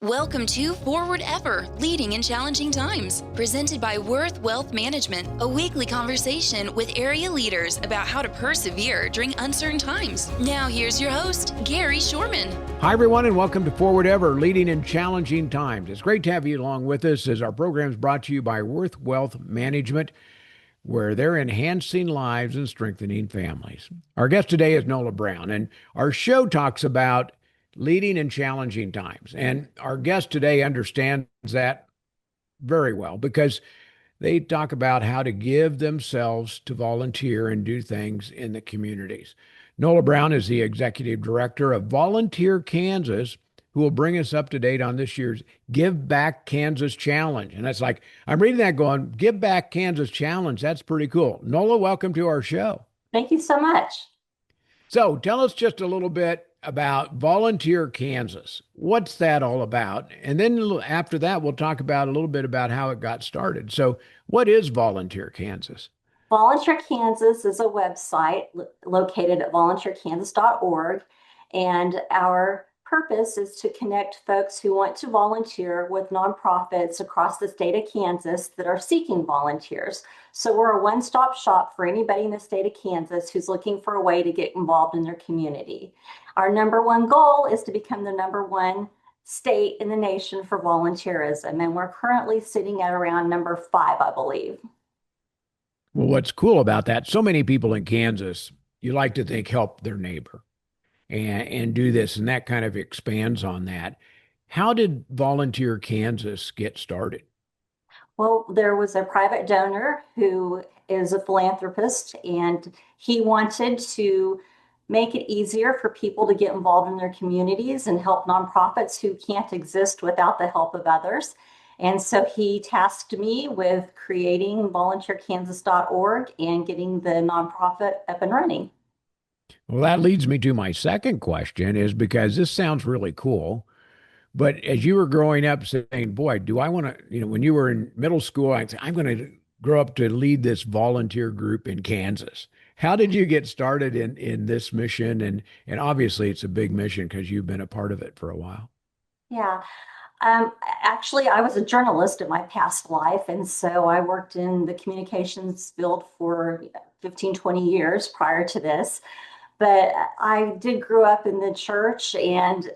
Welcome to Forward Ever, Leading in Challenging Times, presented by Worth Wealth Management, a weekly conversation with area leaders about how to persevere during uncertain times. Now here's your host, Gary Shorman. Hi, everyone, and welcome to Forward Ever, Leading in Challenging Times. It's great to have you along with us as our program is brought to you by Worth Wealth Management, where they're enhancing lives and strengthening families. Our guest today is Nola Brown, and our show talks about leading in challenging times. And our guest today understands that very well because they talk about how to give themselves to volunteer and do things in the communities. Nola Brown is the executive director of Volunteer Kansas, who will bring us up to date on this year's Give Back Kansas Challenge. And that's like, I'm reading that going, Give Back Kansas Challenge. That's pretty cool. Nola, welcome to our show. Thank you so much. So tell us just a little bit about Volunteer Kansas. What's that all about? And then after that, we'll talk about a little bit about how it got started. So what is Volunteer Kansas? Volunteer Kansas is a website located at volunteerkansas.org, and our purpose is to connect folks who want to volunteer with nonprofits across the state of Kansas that are seeking volunteers. So we're a one-stop shop for anybody in the state of Kansas who's looking for a way to get involved in their community. Our number one goal is to become the number one state in the nation for volunteerism, and we're currently sitting at around number 5, I believe. Well, what's cool about that, so many people in Kansas, you like to think help their neighbor and do this, and that kind of expands on that. How did Volunteer Kansas get started? Well, there was a private donor who is a philanthropist, and he wanted to make it easier for people to get involved in their communities and help nonprofits who can't exist without the help of others. And so he tasked me with creating volunteerkansas.org and getting the nonprofit up and running. Well, that leads me to my second question is because this sounds really cool. But as you were growing up saying, boy, do I want to, when you were in middle school, I'd say, I'm going to grow up to lead this volunteer group in Kansas. How did you get started in this mission? And obviously it's a big mission because you've been a part of it for a while. Yeah. Actually, I was a journalist in my past life. And so I worked in the communications field for 15, 20 years prior to this. But I did grow up in the church, and,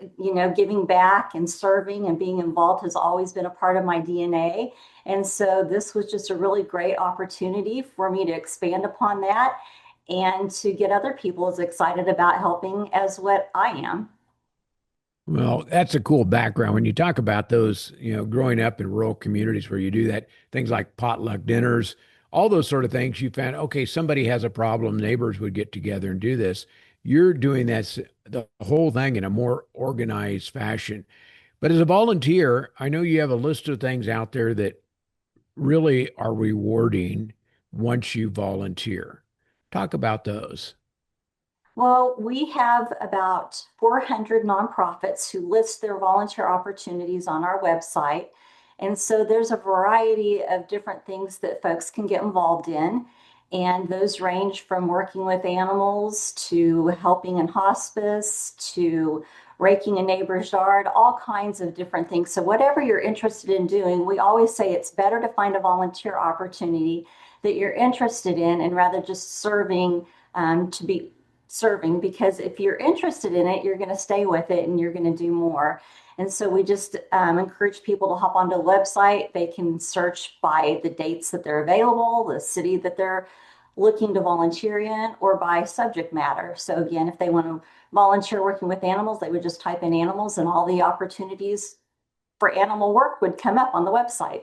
giving back and serving and being involved has always been a part of my DNA. And so this was just a really great opportunity for me to expand upon that and to get other people as excited about helping as what I am. Well, that's a cool background. When you talk about those, growing up in rural communities where you do that, things like potluck dinners, all those sort of things, you found, okay, somebody has a problem, neighbors would get together and do this. You're doing the whole thing in a more organized fashion. But as a volunteer, I know you have a list of things out there that really are rewarding once you volunteer. Talk about those. Well, we have about 400 nonprofits who list their volunteer opportunities on our website. And so there's a variety of different things that folks can get involved in. And those range from working with animals to helping in hospice to raking a neighbor's yard, all kinds of different things. So whatever you're interested in doing, we always say it's better to find a volunteer opportunity that you're interested in and rather just serving to be serving, because if you're interested in it, you're going to stay with it and you're going to do more. And so we just encourage people to hop onto the website. They can search by the dates that they're available, the city that they're looking to volunteer in, or by subject matter. So again, if they want to volunteer working with animals, they would just type in animals and all the opportunities for animal work would come up on the website.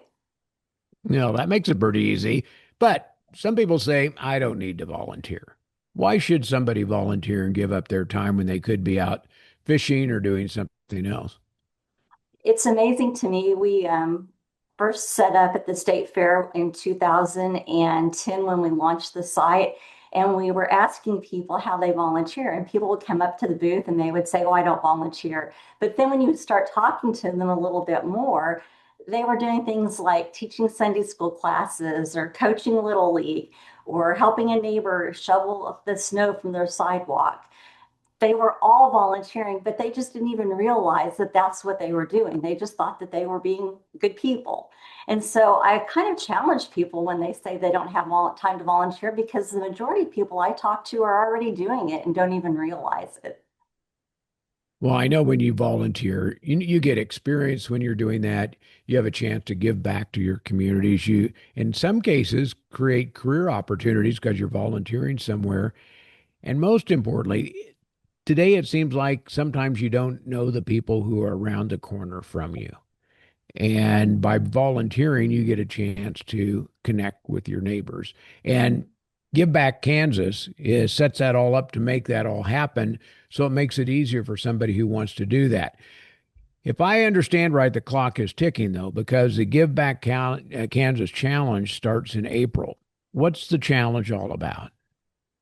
No, that makes it pretty easy. But some people say, I don't need to volunteer. Why should somebody volunteer and give up their time when they could be out fishing or doing something else? It's amazing to me. We first set up at the state fair in 2010 when we launched the site, and we were asking people how they volunteer, and people would come up to the booth and they would say, oh, I don't volunteer. But then when you would start talking to them a little bit more, they were doing things like teaching Sunday school classes or coaching Little League or helping a neighbor shovel the snow from their sidewalk. they were all volunteering, but they just didn't even realize that that's what they were doing. They just thought that they were being good people. And so I kind of challenge people when they say they don't have time to volunteer, because the majority of people I talk to are already doing it and don't even realize it. Well, I know when you volunteer, you get experience when you're doing that. You have a chance to give back to your communities. You, in some cases, create career opportunities because you're volunteering somewhere. And most importantly, today it seems like sometimes you don't know the people who are around the corner from you. And by volunteering, you get a chance to connect with your neighbors. And Give Back Kansas sets that all up to make that all happen. So it makes it easier for somebody who wants to do that. If I understand right, the clock is ticking though, because the Give Back Kansas Challenge starts in April. What's the challenge all about?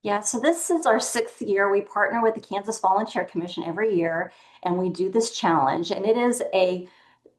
Yeah, so this is our 6th year. We partner with the Kansas Volunteer Commission every year, and we do this challenge. And it is a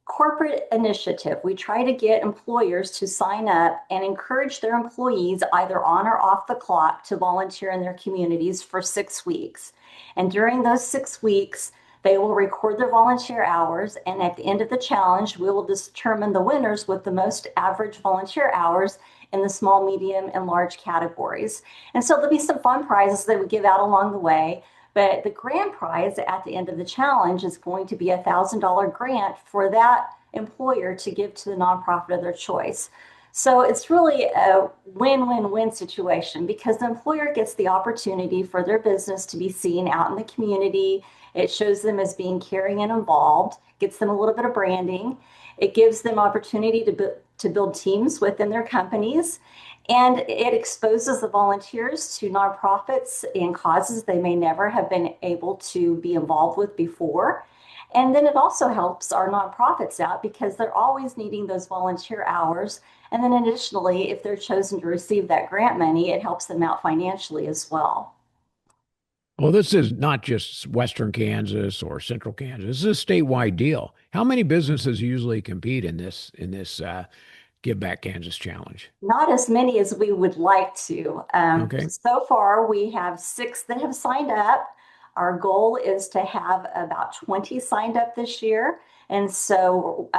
corporate initiative. We try to get employers to sign up and encourage their employees, either on or off the clock, to volunteer in their communities for 6 weeks. And during those 6 weeks, they will record their volunteer hours. And at the end of the challenge, we will determine the winners with the most average volunteer hours in the small, medium, and large categories. And so there'll be some fun prizes that we give out along the way. But the grand prize at the end of the challenge is going to be a $1,000 grant for that employer to give to the nonprofit of their choice. So it's really a win-win-win situation, because the employer gets the opportunity for their business to be seen out in the community. It shows them as being caring and involved, gets them a little bit of branding. It gives them opportunity to build teams within their companies. And it exposes the volunteers to nonprofits and causes they may never have been able to be involved with before. And then it also helps our nonprofits out, because they're always needing those volunteer hours. And then additionally, if they're chosen to receive that grant money, it helps them out financially as well. Well, this is not just Western Kansas or Central Kansas. This is a statewide deal. How many businesses usually compete in this Give Back Kansas Challenge? Not as many as we would like to. Okay. So far, we have 6 that have signed up. Our goal is to have about 20 signed up this year. And so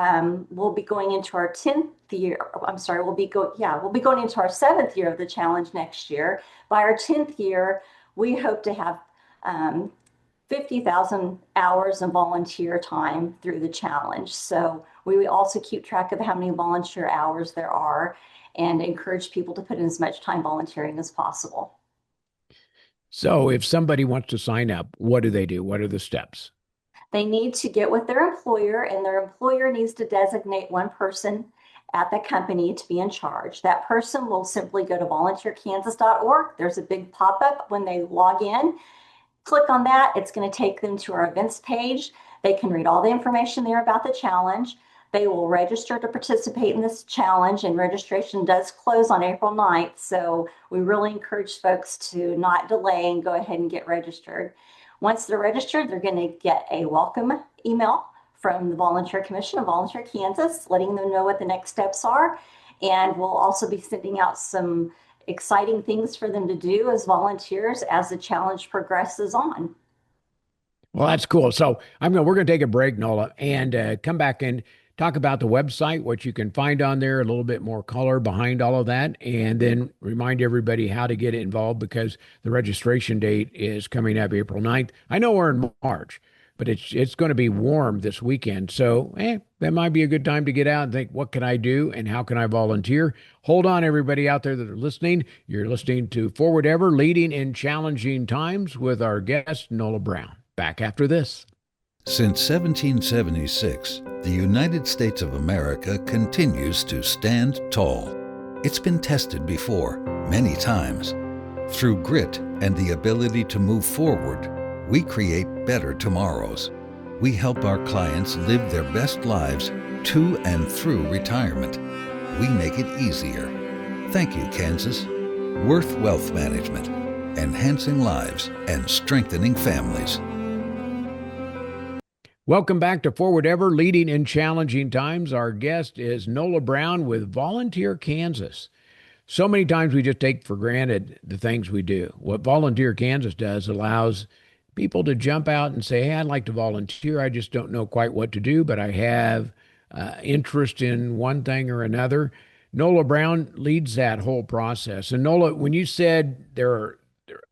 we'll be going into our 10th year. I'm sorry, we'll be going into our 7th year of the challenge next year. By our 10th year, we hope to have 50,000 hours of volunteer time through the challenge. So we also keep track of how many volunteer hours there are and encourage people to put in as much time volunteering as possible. So if somebody wants to sign up, what do they do? What are the steps? They need to get with their employer, and their employer needs to designate one person at the company to be in charge. That person will simply go to volunteerkansas.org. There's a big pop-up when they log in. Click on that. It's going to take them to our events page. They can read all the information there about the challenge. They will register to participate in this challenge, and registration does close on April 9th. So we really encourage folks to not delay and go ahead and get registered. Once they're registered, they're going to get a welcome email from the Volunteer Commission of Volunteer Kansas, letting them know what the next steps are. And we'll also be sending out some exciting things for them to do as volunteers as the challenge progresses on. Well, that's cool. So we're going to take a break, Nola, and come back and talk about the website, what you can find on there, a little bit more color behind all of that, and then remind everybody how to get involved, because the registration date is coming up April 9th. I know we're in March, but it's going to be warm this weekend. So that might be a good time to get out and think, what can I do and how can I volunteer? Hold on, everybody out there that are listening. You're listening to Forward Ever, Leading in Challenging Times, with our guest, Nola Brown. Back after this. Since 1776, the United States of America continues to stand tall. It's been tested before, many times. Through grit and the ability to move forward, we create better tomorrows. We help our clients live their best lives to and through retirement. We make it easier. Thank you, Kansas. Worth Wealth Management, enhancing lives and strengthening families. Welcome back to Forward Ever, Leading in Challenging Times. Our guest is Nola Brown with Volunteer Kansas. So many times we just take for granted the things we do. What Volunteer Kansas does allows people to jump out and say, hey, I'd like to volunteer. I just don't know quite what to do, but I have interest in one thing or another. Nola Brown leads that whole process. And Nola, when you said there are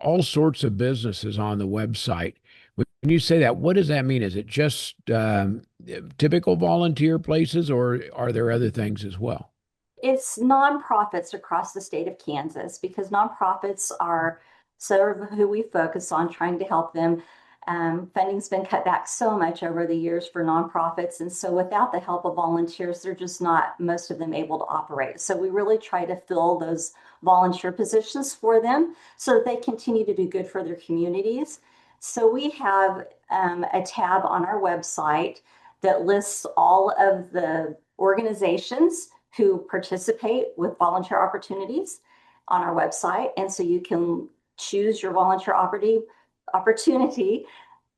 all sorts of businesses on the website, when you say that, what does that mean? Is it just typical volunteer places, or are there other things as well? It's nonprofits across the state of Kansas because nonprofits are sort of who we focus on trying to help them. Funding's been cut back so much over the years for nonprofits. And so without the help of volunteers, they're just not, most of them, able to operate. So we really try to fill those volunteer positions for them so that they continue to do good for their communities. So we have a tab on our website that lists all of the organizations who participate with volunteer opportunities on our website. And so you can choose your volunteer opportunity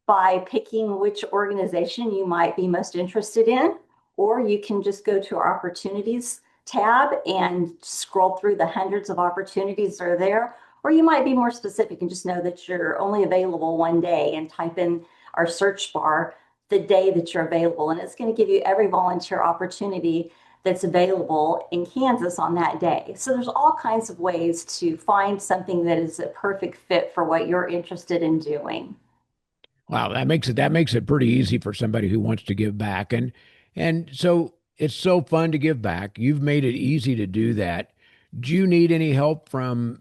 by picking which organization you might be most interested in, or you can just go to our opportunities tab and scroll through the hundreds of opportunities that are there. Or you might be more specific and just know that you're only available one day and type in our search bar the day that you're available. And it's going to give you every volunteer opportunity that's available in Kansas on that day. So there's all kinds of ways to find something that is a perfect fit for what you're interested in doing. Wow, that makes it pretty easy for somebody who wants to give back. And so it's so fun to give back. You've made it easy to do that. Do you need any help from,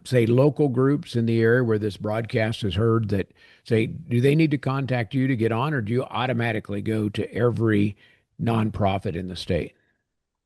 say, local groups in the area where this broadcast is heard that say, do they need to contact you to get on, or do you automatically go to every nonprofit in the state?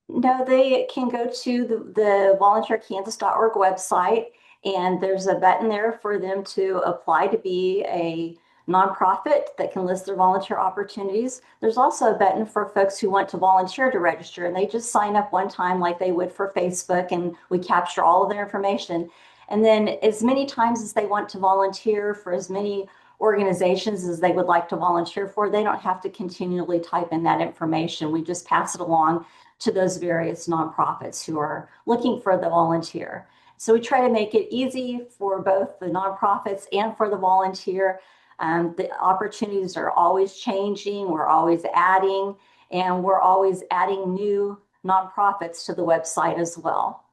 No, they can go to the volunteerkansas.org website, and there's a button there for them to apply to be a nonprofit that can list their volunteer opportunities. There's also a button for folks who want to volunteer to register, and they just sign up one time like they would for Facebook, and we capture all of their information. And then as many times as they want to volunteer for as many organizations as they would like to volunteer for, they don't have to continually type in that information. We just pass it along to those various nonprofits who are looking for the volunteer. So we try to make it easy for both the nonprofits and for the volunteer. The opportunities are always changing, we're always adding, and we're always adding new nonprofits to the website as well.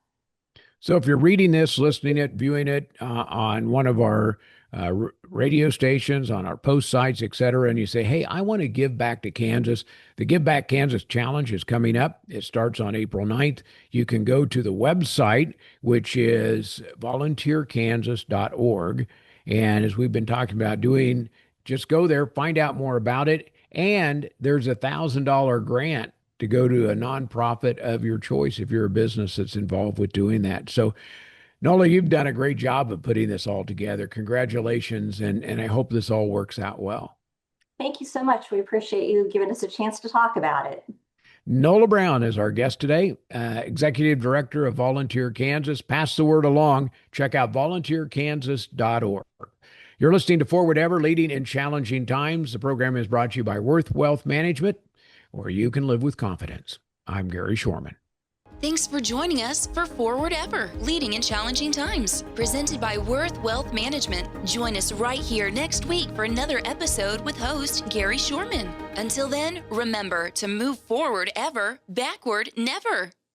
So if you're reading this, listening it, viewing it on one of our radio stations, on our post sites, et cetera, and you say, hey, I want to give back to Kansas. The Give Back Kansas Challenge is coming up. It starts on April 9th. You can go to the website, which is volunteerkansas.org. And as we've been talking about doing, just go there, find out more about it. And there's $1,000 grant to go to a nonprofit of your choice if you're a business that's involved with doing that. So, Nola, you've done a great job of putting this all together. Congratulations, and I hope this all works out well. Thank you so much. We appreciate you giving us a chance to talk about it. Nola Brown is our guest today, Executive Director of Volunteer Kansas. Pass the word along. Check out volunteerkansas.org. You're listening to Forward Ever, Leading in Challenging Times. The program is brought to you by Worth Wealth Management, where you can live with confidence. I'm Gary Shorman. Thanks for joining us for Forward Ever, Leading in Challenging Times, presented by Worth Wealth Management. Join us right here next week for another episode with host Gary Shorman. Until then, remember to move forward ever, backward never.